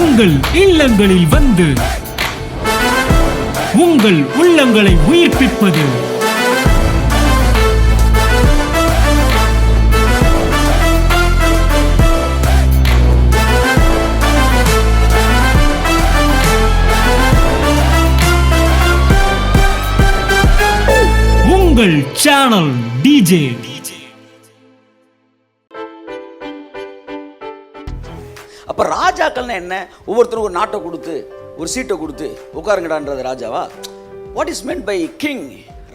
உங்கள் இல்லங்களில் வந்து உங்கள் உள்ளங்களை உயிர்ப்பிப்பது உங்கள் சேனல் டிஜே. அப்ப ராஜாக்கள்னா என்ன? ஒவ்வொருத்தரும் ஒரு நாட்டை கொடுத்து ஒரு சீட்டை கொடுத்து உட்காருங்கடான்றது ராஜாவா? What is meant by king?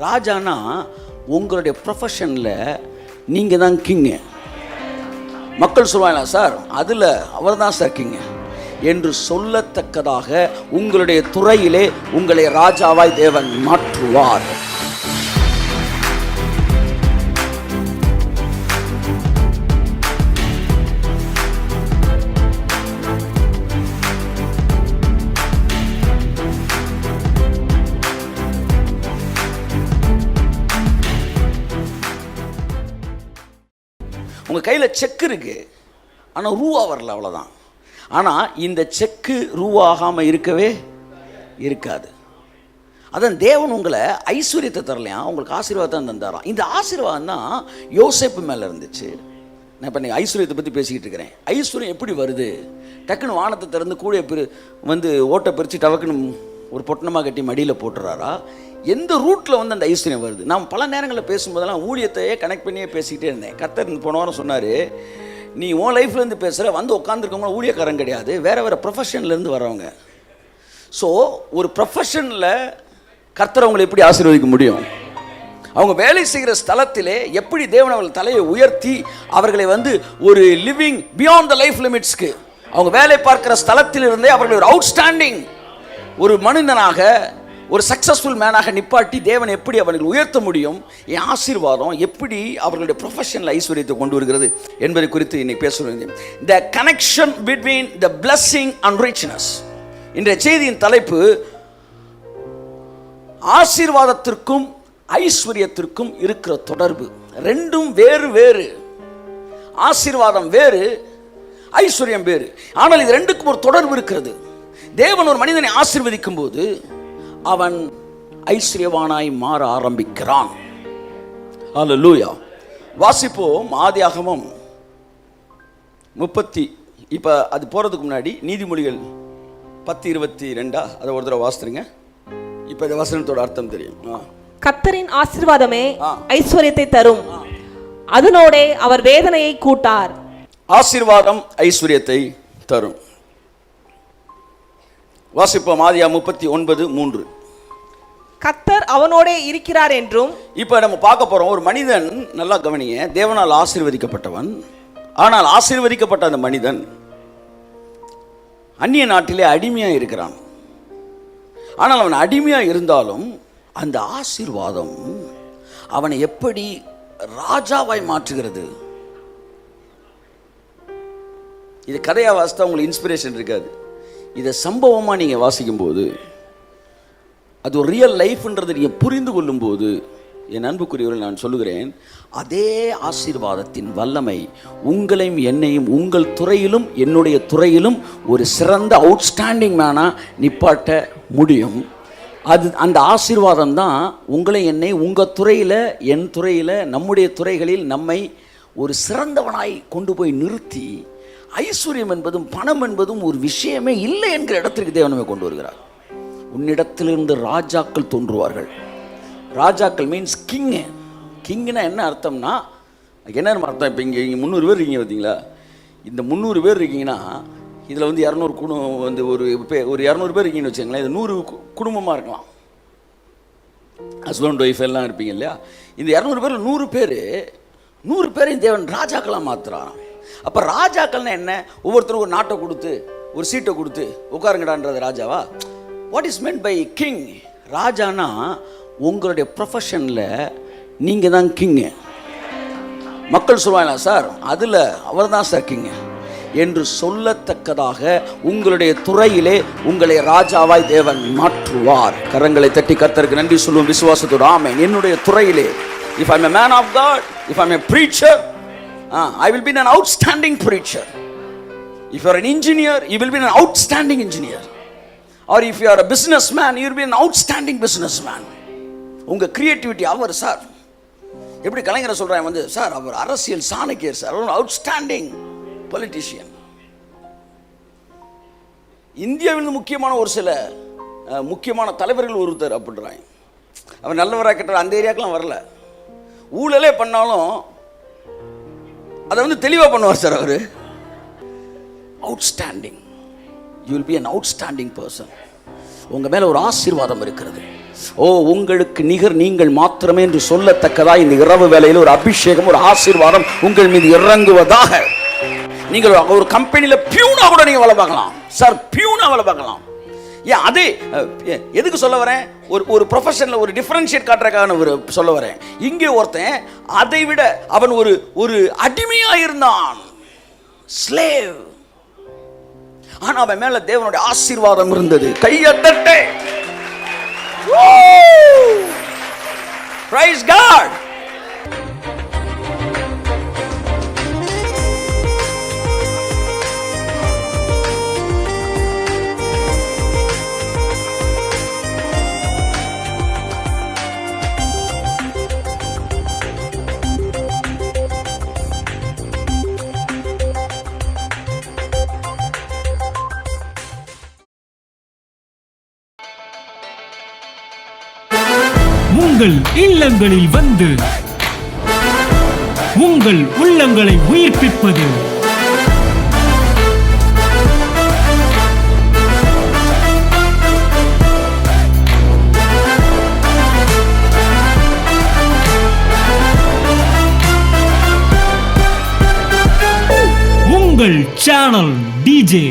ராஜானா உங்களுடைய ப்ரொஃபஷனில் நீங்கள் தான் கிங்கு. மக்கள் சொல்லுவாங்களா சார் அதில் அவர் தான் சார் கிங்கு என்று சொல்லத்தக்கதாக உங்களுடைய துறையிலே உங்களை ராஜாவாய் தேவன் மாற்றுவார். உங்கள் கையில் செக் இருக்கு, ஆனால் ரூபா வரல, அவ்வளோதான். ஆனால் இந்த செக்கு ரூபாகாமல் இருக்கவே இருக்காது. அதான் தேவன் உங்களை ஐஸ்வர்யத்தை தரலையா, உங்களுக்கு ஆசீர்வாதத்தை தந்தாராம். இந்த ஆசீர்வாதம் தான் யோசேப்பு மேலே இருந்துச்சு. நான் இப்போ நீங்கள் ஐஸ்வர்யத்தை பற்றி பேசிக்கிட்டு இருக்கிறேன். ஐஸ்வர்யம் எப்படி வருது? டக்குன்னு வானத்தை திறந்து கூடிய வந்து ஓட்டை பிரித்து டவக்குன்னு ஒரு பொட்டணமாக கட்டி மடியில் போட்டுறாரா? எந்த ரூட்டில் வந்து அந்த ஐஸ்வர்யம் வருது? நான் பல நேரங்களில் பேசும்போதெல்லாம் ஊழியத்தையே கனெக்ட் பண்ணியே பேசிக்கிட்டே இருந்தேன். கர்த்தர் போன வாரம் சொன்னார், நீ உன் லைஃப்லேருந்து பேசுகிற, வந்து உட்காந்துருக்கவங்க ஊழியக்காரன் கிடையாது, வேறு வேறு ப்ரொஃபஷன்லேருந்து வரவங்க. ஸோ ஒரு ப்ரொஃபஷனில் கர்த்தர் அவங்களை எப்படி ஆசீர்வதிக்க முடியும்? அவங்க வேலை செய்கிற ஸ்தலத்திலே எப்படி தேவன் அவர்கள் தலையை உயர்த்தி அவர்களை வந்து ஒரு லிவிங் பியாண்ட் த லைஃப் லிமிட்ஸ்க்கு, அவங்க வேலை பார்க்குற ஸ்தலத்திலிருந்தே அவர்களை ஒரு அவுட்ஸ்டாண்டிங் ஒரு மனிதனாக, ஒரு சக்ஸஸ்ஃபுல் மேனாக நிப்பாட்டி தேவன் எப்படி அவர்கள் உயர்த்த முடியும்? என் ஆசீர்வாதம் எப்படி அவர்களுடைய ப்ரொஃபஷனல் ஐஸ்வர்யத்தை கொண்டு வருகிறது என்பதை குறித்து இன்னைக்கு பேசுகிறேன். த connection between the blessing and richness. இன்றைய செய்தியின் தலைப்பு ஆசீர்வாதத்திற்கும் ஐஸ்வர்யத்திற்கும் இருக்கிற தொடர்பு. ரெண்டும் வேறு வேறு. ஆசீர்வாதம் வேறு, ஐஸ்வர்யம் வேறு. ஆனால் இது ரெண்டுக்கும் ஒரு தொடர்பு இருக்கிறது. தேவன் ஒரு மனிதனை ஆசீர்வதிக்கும் போது அவன் ஐஸ்வர்யவானாய் மாற ஆரம்பிக்கிறான். ஹல்லேலூயா. வாசிப்போம் ஆதியாகமம் 30. இப்போ அது போகிறதுக்கு முன்னாடி நீதிமொழிகள் 10:22 அதை ஒரு தடவை வாசித்துருங்க. இப்போ இந்த வசனத்தோட அர்த்தம் தெரியும். கர்த்தரின் ஆசீர்வாதமே ஐஸ்வர்யத்தை தரும், அதனோடே அவர் வேதனையை கூட்டார். ஆசீர்வாதம் ஐஸ்வர்யத்தை தரும். வாசிப்போம் ஆதியாகமம் 39:3. கர்த்தர் அவனோடே இருக்கிறார் என்றும். இப்போ நம்ம பார்க்க போறோம், ஒரு மனிதன், நல்லா கவனிங்க, தேவனால் ஆசீர்வதிக்கப்பட்டவன். ஆனால் ஆசீர்வதிக்கப்பட்ட அந்த மனிதன் அந்நிய நாட்டிலே அடிமையா இருக்கிறான். ஆனால் அவன் அடிமையா இருந்தாலும் அந்த ஆசீர்வாதம் அவனை எப்படி ராஜாவாய் மாற்றுகிறது? இது கதையா வாசித்தா உங்களுக்கு இன்ஸ்பிரேஷன் இருக்காது. இதை சம்பவமாக நீங்கள் வாசிக்கும்போது, அது ஒரு ரியல் லைஃப்ன்றதை நீங்கள் புரிந்து கொள்ளும்போது, என் அன்புக்குரியவர்கள் நான் சொல்லுகிறேன், அதே ஆசீர்வாதத்தின் வல்லமை உங்களையும் என்னையும் உங்கள் துறையிலும் என்னுடைய துறையிலும் ஒரு சிறந்த அவுட்ஸ்டாண்டிங் மேனாக நிப்பாட்ட முடியும். அந்த ஆசீர்வாதம் தான் உங்களை என்னை உங்கள் துறையில், என் துறையில், நம்முடைய துறைகளில் நம்மை ஒரு சிறந்தவனாய் கொண்டு போய் நிறுத்தி ஐஸ்வர்யம் என்பதும் பணம் என்பதும் ஒரு விஷயமே இல்லை என்கிற இடத்திற்கு தேவனமே கொண்டு வருகிறார். உன்னிடத்திலிருந்து ராஜாக்கள் தோன்றுவார்கள். ராஜாக்கள் மீன்ஸ் கிங்கு. கிங்குனா என்ன அர்த்தம்னா, என்ன அர்த்தம்? இப்போ இங்கே 300 பேர் இருக்கீங்க பார்த்தீங்களா? இந்த 300 பேர் இருக்கீங்கன்னா இதில் வந்து 200 குடும்பம் வந்து ஒரு 200 பேர் இருக்கீங்கன்னு வச்சுங்களேன். இது 100 குடும்பமாக இருக்கலாம். ஹஸ்பண்ட் ஒய்ஃப் எல்லாம் இருப்பீங்க இல்லையா? இந்த 200 பேரில் 100 பேரையும் தேவன் ராஜாக்களாக மாற்றுறான். அப்போ ராஜாக்கள்னா என்ன? ஒவ்வொருத்தரும் ஒரு நாட்டை கொடுத்து ஒரு சீட்டை கொடுத்து உட்காருங்கடான்றது ராஜாவா? What is meant by king? ராஜானா உங்களுடைய ப்ரொஃபஷனில் நீங்கள் தான் கிங்கு. மக்கள் சொல்லுவாங்களா சார் அதில் அவர் தான் சார் கிங்கு என்று சொல்லத்தக்கதாக உங்களுடைய துறையிலே உங்களை ராஜாவாய் தேவன் மாற்றுவார். கரங்களை தட்டி கர்த்தருக்கு நன்றி சொல்லுவோம் விசுவாசத்தோடு. ஆமென். என்னுடைய துறையிலே, if I'm a man of God, if I'm a preacher, I will be an outstanding preacher. If you are an engineer, you will be an outstanding engineer. Or if you are a businessman, you will be an outstanding businessman. உங்க creativity அவர் sir எப்படி கலைஞரை சொல்றாங்க வந்து sir அவர் அரசியல் சாணக்கியர் sir, outstanding politician. இந்தியாவில் முக்கியமான ஒரு சில முக்கியமான தலைவர்கள் ஒருத்தர் அப்படின்றாங்க. அவர் நல்லவராக கெட்டவர் அந்த ஏரியாக்கெல்லாம் வரல, ஊழலே பண்ணாலும் அதை வந்து தெளிவாக பண்ணுவார் சார் அவர். Outstanding. You will be an outstanding person. உங்கள் மேலே ஒரு ஆசீர்வாதம் இருக்கிறது. ஓ, உங்களுக்கு நிகர் நீங்கள் மாத்திரமே என்று சொல்லத்தக்கதா இந்த இரவு வேளையில் ஒரு அபிஷேகம், ஒரு ஆசீர்வாதம் உங்கள் மீது இறங்குவதாக. நீங்கள் ஒரு கம்பெனியில் பியூனா கூட நீங்கள் வேலை பார்க்கலாம் சார், பியூனா வேலை பார்க்கலாம். ஏன் அது எதுக்கு சொல்ல வரேன்? ஒரு ப்ரொஃபஷனில் ஒரு டிஃபரன்ஷியேட் காட்டுறதுக்காக சொல்ல வரேன். இங்கே ஒருத்தன் அதை விட அவன் ஒரு அடிமையாக இருந்தான், ஸ்லேவ். ஆனால் அவன் மேல தேவனுடைய ஆசீர்வாதம் இருந்தது. கையத்தட்டே. Praise God. உங்கள் இல்லங்களில் வந்து உங்கள் உள்ளங்களை உயிர்ப்பிப்பது உங்கள் சேனல் டிஜே.